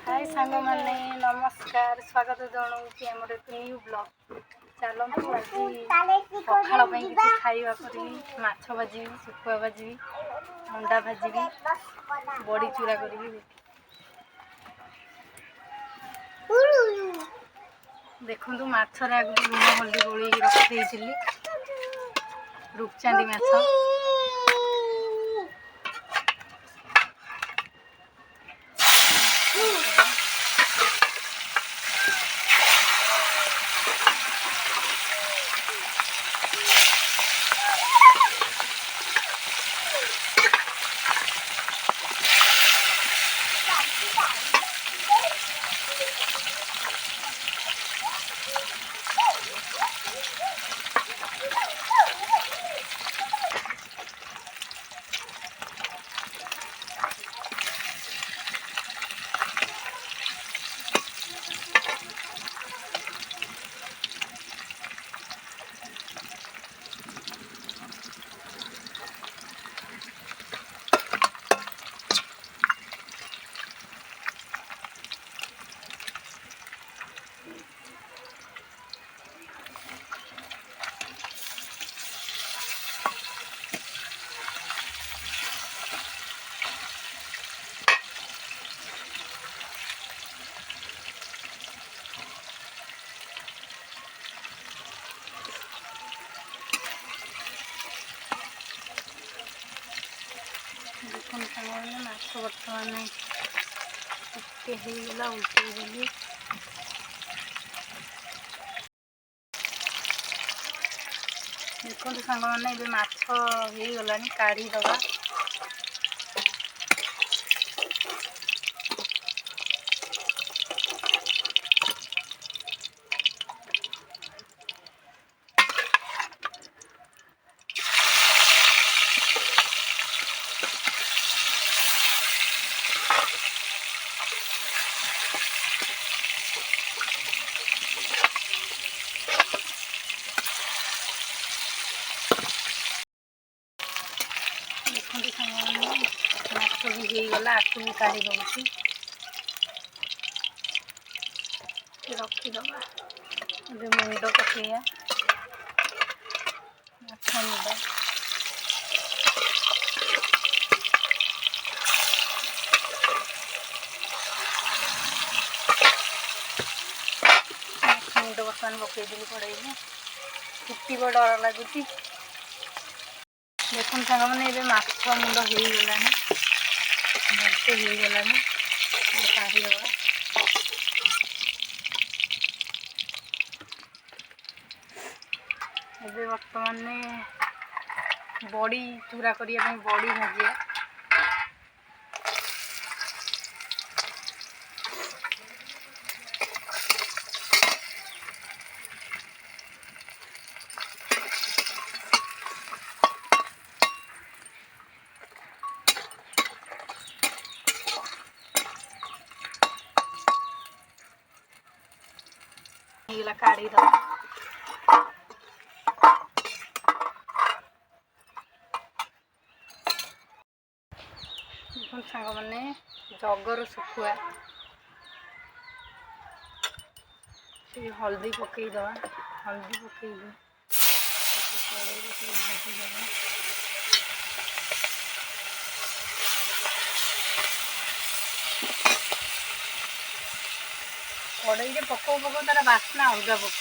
हाय सांग मैंने नमस्कार स्वागत जनाऊँ आमर एक न्यू ब्लॉग चलतु आज पखाड़ किसी खाइबा करी माछ भाजी शुखुआ भाजी अंडा भाजी बड़ी चूरा करी देखु माछरे आगे लुण हल्दी गोल रखी रूपचांदी माछ माछ बर्तमान होगा उल्टे देखो सांग मैंने माछ हो गला काढ़ी दबा माछ भी होगला आखु भी काढ़ी दूसरी रखीदबा मुंड पकईया माछ मुंड मुंड बर्तमान पकईदेली कड़े फुट डर लगुच देखो सांग मैंने माछ मुंड होगला भलसे होगला काढ़ी दबा ଏବେ ବର୍ତ୍ତମାନ ବଡ଼ି ଚୁରା କରିବା ପାଇଁ ବଡ଼ି ଭାଜିବା ହେଇଗଲା କାଢ଼ି ଦବା सांग मैंने जगर शुखुआ हल्दी पकईदवा हल्दी पकई भाजीदवा कड़े पकौ पकौ तार बास्ना अलग पक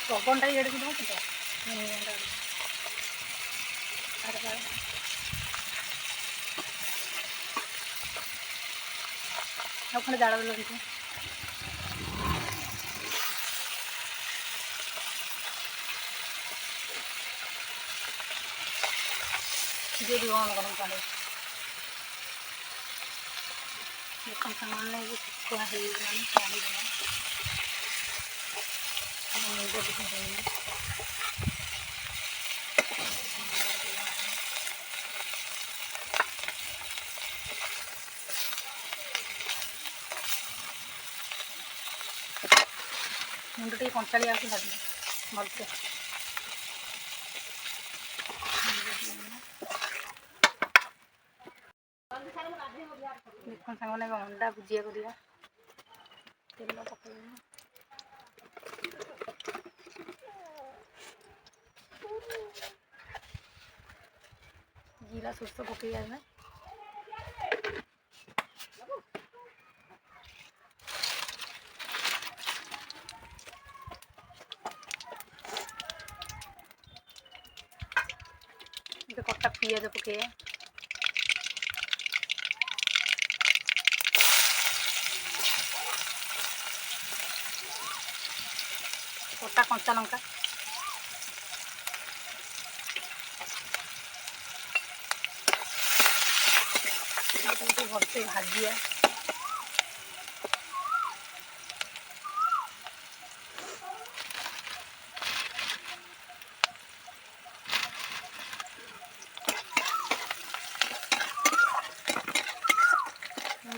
पवन ये दूँ तो खड़े जाड़ लगे गरम पानी देखो सामान शुखुआ काढ़ी मुंड ଟିକେ କଞ୍ଚାଳିଆ ଅଛି ଭାଜି ଭଲସେ। ଦେଖୁନ ସାଙ୍ଗମାନେ ଅଣ୍ଡା ଭୁଜିଆ କରିବା। ତେଲ ପକେଇବା, ଜିରା ସୋରିଷ ପକେଇବା ଆମେ। କଟା ପିଆଜ ପକେଇବା, କଟା କଞ୍ଚା ଲଙ୍କା, ଭଲସେ ଭାଜିବା।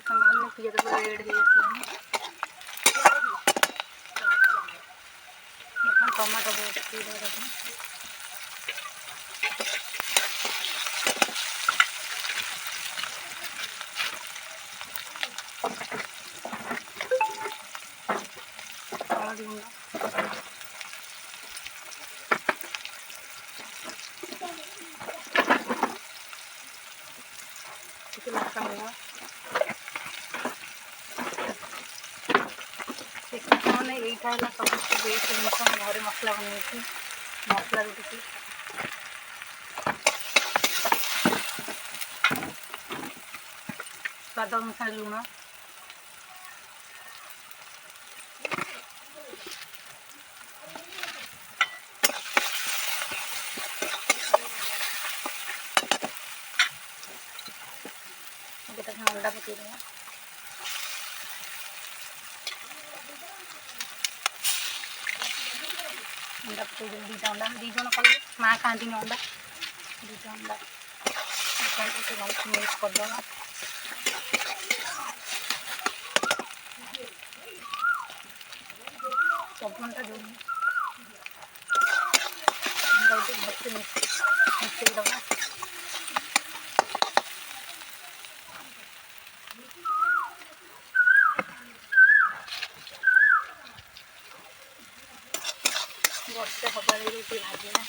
ସାଙ୍ଗମାନେ ପିଆଜ ପୁରା ରେଡ୍ ହେଇଯାଇଥିଲାଣି। এখন ଟମାଟୋ ପକେଇବା। ହଳଦୀ ଗୁଣ୍ଡ, ଟିକେ ଲଙ୍କା ଗୁଣ୍ଡ, ମାନେ এইটা ହେଲା ସବୁଠୁ ବେଷ୍ଟ ଜିନିଷ। ମୁଁ ଘରେ ମସଲା ବନେଇଛି, ମସଲା ଟିକେ ସ୍ୱାଦ ଅନୁସାରେ ଲୁଣ, ଅଣ୍ଡା ପକେଇଦେବା। ଅଣ୍ଡା ପକେଇଦେବି, ଦୁଇଟା ଅଣ୍ଡା, 2 ଜଣ ଖାଇବେ, ମା ଖାଆନ୍ତିନି ଅଣ୍ଡା, 2ଟା ଅଣ୍ଡା ଭଲସେ ମିକ୍ସ କରିଦେବା। ପବନଟା ଯୋଉ ଭଲସେ ମିଶେଇ ଦେବା। ବର୍ଷେ ହବାରେ ଟିକେ ଭାଜିବା।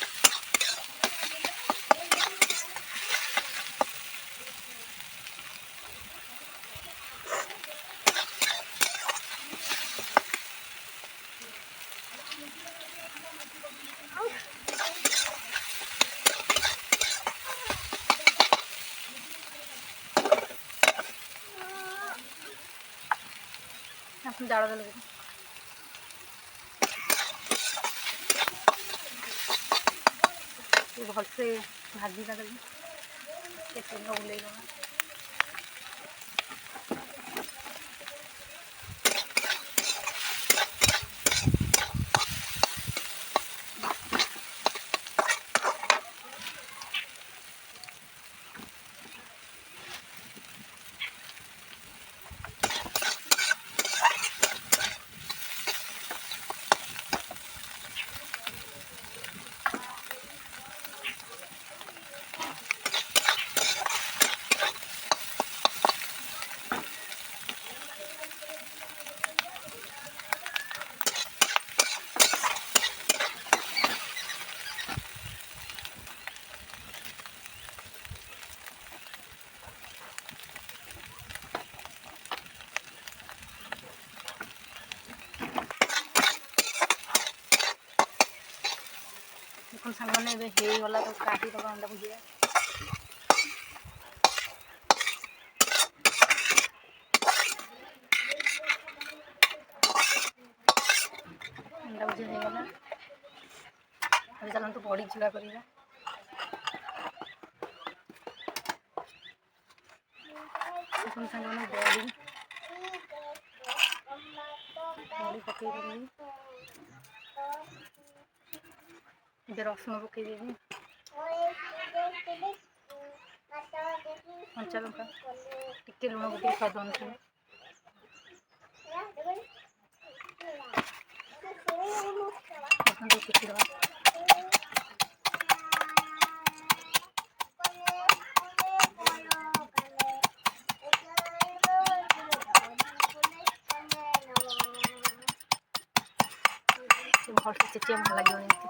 ଆପଣ ଜାଳ ଦେଲେ ଭଲସେ ଭାଜିବା ଦେବି, ତେଲ ବୁଲେଇଦେବା। ଦେଖୁନ ସାଙ୍ଗମାନେ ଏବେ ହେଇଗଲା, ତ କାଟିଦେବା ଅଣ୍ଡା ଭୁଜିଆ। ଅଣ୍ଡା ଭୁଜିଆ ହେଇଗଲା। ଏବେ ଚାଲନ୍ତୁ ବଡ଼ି ଚୁରା କରିବା। ଦେଖୁନ ସାଙ୍ଗମାନେ ବଡ଼ି ପକେଇଦେବି। ଏବେ ରସୁଣ ପକେଇଦେବି, କଞ୍ଚା ଲଙ୍କା, ଟିକେ ଲୁଣ ପକେଇ ସ୍ୱାଦ ଅନୁସାରେ। ଦେଖନ୍ତୁ ଶିଖିଦେବା। ଭଲସେ ଛେଚିବା ଭଲ ଲାଗିବ ଏମିତି।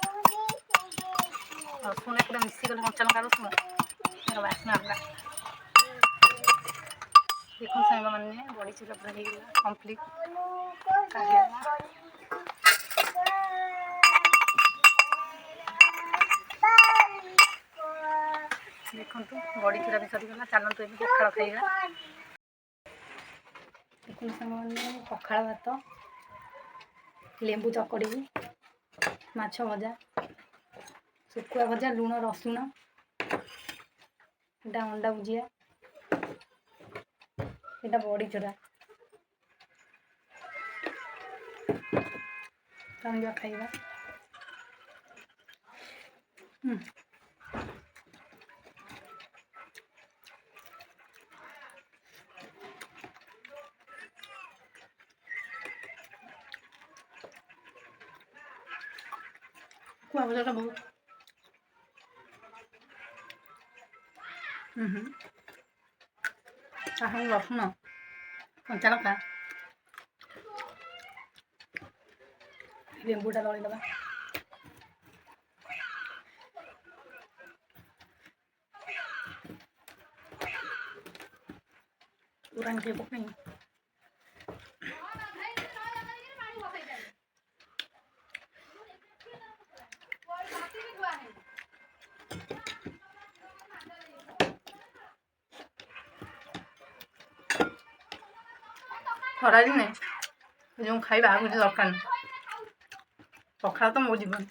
ରସୁଣ ପୁରା ମିଶିଗଲେ କଞ୍ଚା ଲଙ୍କା ରସୁଣ ତା'ର ବାସ୍ନା ହେଲା। ଦେଖନ୍ତୁ ସାଙ୍ଗମାନେ ବଡ଼ିଚୁରା ପୁରା ହେଇଗଲା କମ୍ପ୍ଲିଟ୍। ଦେଖନ୍ତୁ ବଡ଼ିଚୁରା ବି ସରିଗଲା। ଚାଲନ୍ତୁ ଏବେ ପଖାଳ ଖାଇବା। ଦେଖନ୍ତୁ ସାଙ୍ଗମାନେ ପଖାଳ ଭାତ, ଲେମ୍ବୁ ଚକଡ଼ିକି, ମାଛ ଭଜା, ଶୁଖୁଆ ଭଜା, ଲୁଣ ରସୁଣ, ଏଇଟା ଅଣ୍ଡା ଭୁଜିଆ, ଏଇଟା ବଡ଼ିଚୁରା। ଚାଲିବା ଖାଇବା। ଶୁଖୁଆ ଭଜାଟା ବହୁତ ତାହା ରସୁଣ କଞ୍ଚା ଲଙ୍କା ଲେମ୍ବୁଟା ଦଳିଦେବା। ପୁରାଣ ଟିକେ ପକାଇ ଖରାଦିନେ ଯେଉଁ ଖାଇବା ଆଉ କିଛି ଦରକାର ନାହିଁ। ପଖାଳ ତ ମୋ ଜୀବନ।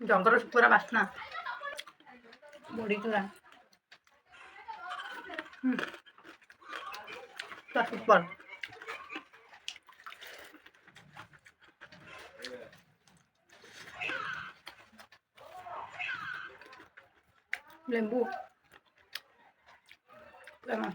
ଜଙ୍ଗର ଶୁଖୁଆର ବାସ୍ନା, ବଡ଼ିଚୁରା ପୁରା ସୁପର। ଲେମ୍ବୁ ଲେମନ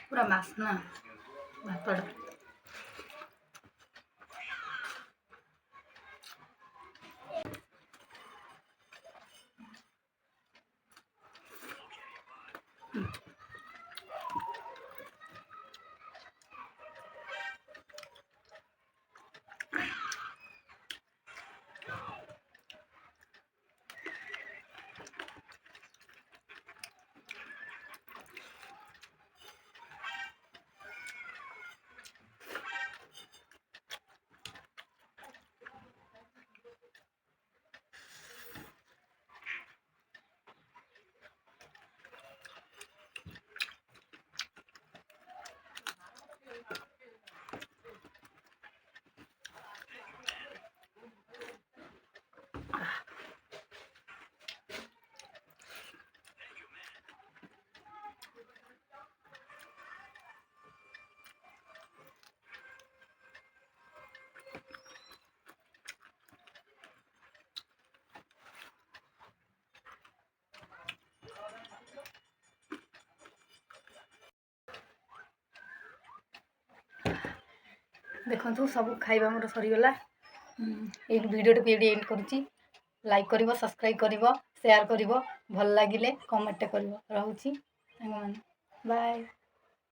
ପୁରା ବାସ୍ନା ଭାତଟା। ଦେଖନ୍ତୁ ସବୁ ଖାଇବା ମୋର ସରିଗଲା। ଏଇ ଭିଡ଼ିଓଟାକୁ ଏଇଠି ଏଣ୍ଡ କରୁଛି। ଲାଇକ୍ କରିବ, ସବସ୍କ୍ରାଇବ୍ କରିବ, ସେୟାର କରିବ, ଭଲ ଲାଗିଲେ କମେଣ୍ଟ କରିବ। ରହୁଛି ସାଙ୍ଗମାନେ, ବାଏ।